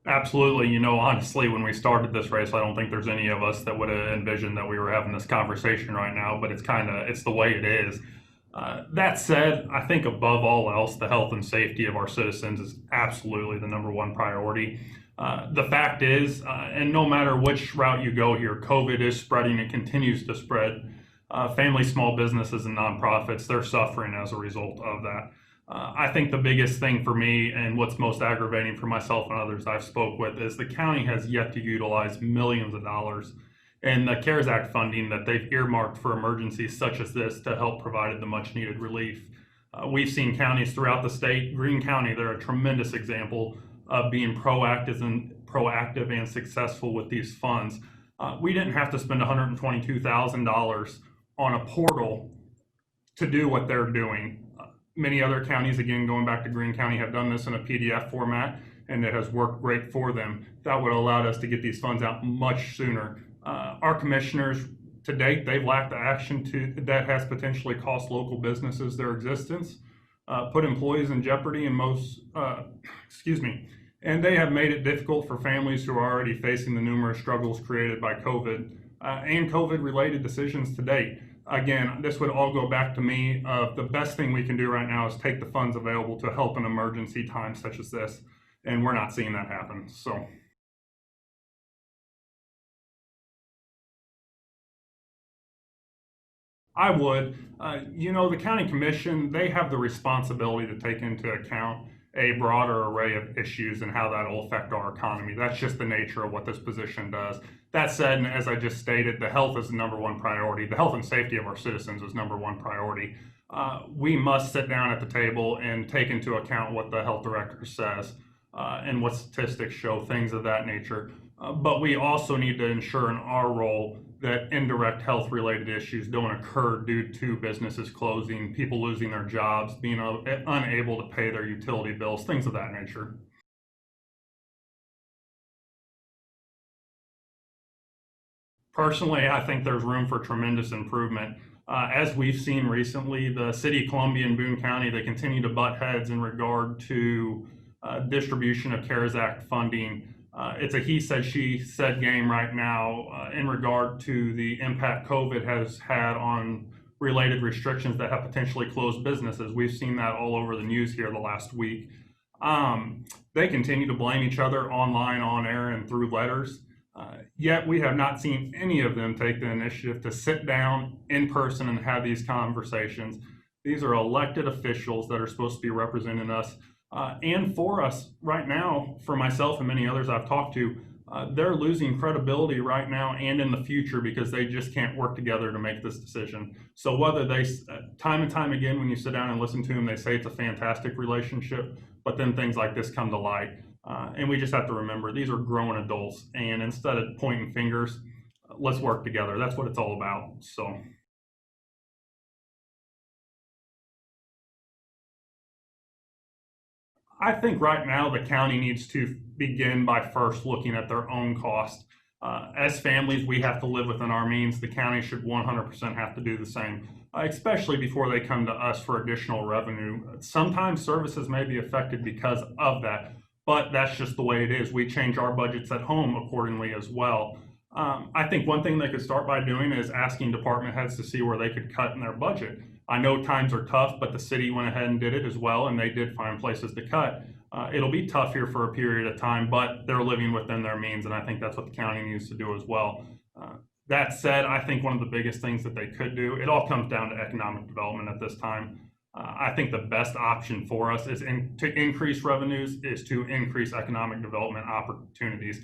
Absolutely. Honestly, when we started this race, I don't think there's any of us that would have envisioned that we were having this conversation right now, but it's the way it is. That said, I think above all else, the health and safety of our citizens is absolutely the number one priority. The fact is, and no matter which route you go here, COVID is spreading. It continues to spread. Family, small businesses, and nonprofits, they're suffering as a result of that. I think the biggest thing for me and what's most aggravating for myself and others I've spoke with is the county has yet to utilize millions of dollars in the CARES Act funding that they've earmarked for emergencies such as this to help provide the much needed relief. We've seen counties throughout the state. Greene County, they're a tremendous example of being proactive and successful with these funds. We didn't have to spend $122,000 on a portal to do what they're doing. Many other counties, again, going back to Greene County, have done this in a PDF format, and it has worked great for them. That would have allowed us to get these funds out much sooner. Our commissioners, to date, they've lacked the action that has potentially cost local businesses their existence, put employees in jeopardy in and they have made it difficult for families who are already facing the numerous struggles created by COVID and COVID-related decisions to date. Again, this would all go back to me of the best thing we can do right now is take the funds available to help in emergency times such as this, and we're not seeing that happen. So I would, the county commission, they have the responsibility to take into account a broader array of issues and how that will affect our economy. That's just the nature of what this position does. That said, and as I just stated, the health is the number one priority. The health and safety of our citizens is number one priority. We must sit down at the table and take into account what the health director says and what statistics show, things of that nature. But we also need to ensure in our role that indirect health related issues don't occur due to businesses closing, people losing their jobs, being unable to pay their utility bills, things of that nature. Personally, I think there's room for tremendous improvement. As we've seen recently, the city of Columbia and Boone County, they continue to butt heads in regard to distribution of CARES Act funding. It's a he said, she said game right now in regard to the impact COVID has had on related restrictions that have potentially closed businesses. We've seen that all over the news here the last week. They continue to blame each other online, on air, and through letters. Yet we have not seen any of them take the initiative to sit down in person and have these conversations. These are elected officials that are supposed to be representing us. And for us right now, for myself and many others I've talked to, they're losing credibility right now and in the future because they just can't work together to make this decision. So whether they, time and time again, when you sit down and listen to them, they say it's a fantastic relationship, but then things like this come to light. And we just have to remember these are grown adults, and instead of pointing fingers, let's work together. That's what it's all about. So I think right now the county needs to begin by first looking at their own cost. As families, we have to live within our means. The county should 100% have to do the same, especially before they come to us for additional revenue. Sometimes services may be affected because of that, but that's just the way it is. We change our budgets at home accordingly as well. I think one thing they could start by doing is asking department heads to see where they could cut in their budget. I know times are tough, but the city went ahead and did it as well, and they did find places to cut. It'll be tough here for a period of time, but they're living within their means, and I think that's what the county needs to do as well. That said, I think one of the biggest things that they could do, it all comes down to economic development at this time. I think the best option for us is to increase revenues is to increase economic development opportunities.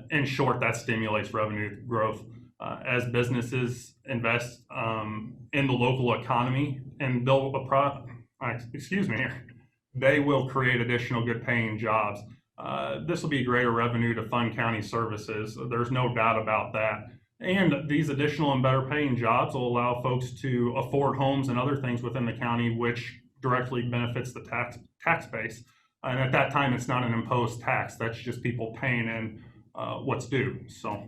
In short, that stimulates revenue growth. As businesses invest in the local economy and build they will create additional good paying jobs. This will be greater revenue to fund county services. There's no doubt about that. And these additional and better paying jobs will allow folks to afford homes and other things within the county, which directly benefits the tax base. And at that time, it's not an imposed tax. That's just people paying in what's due. So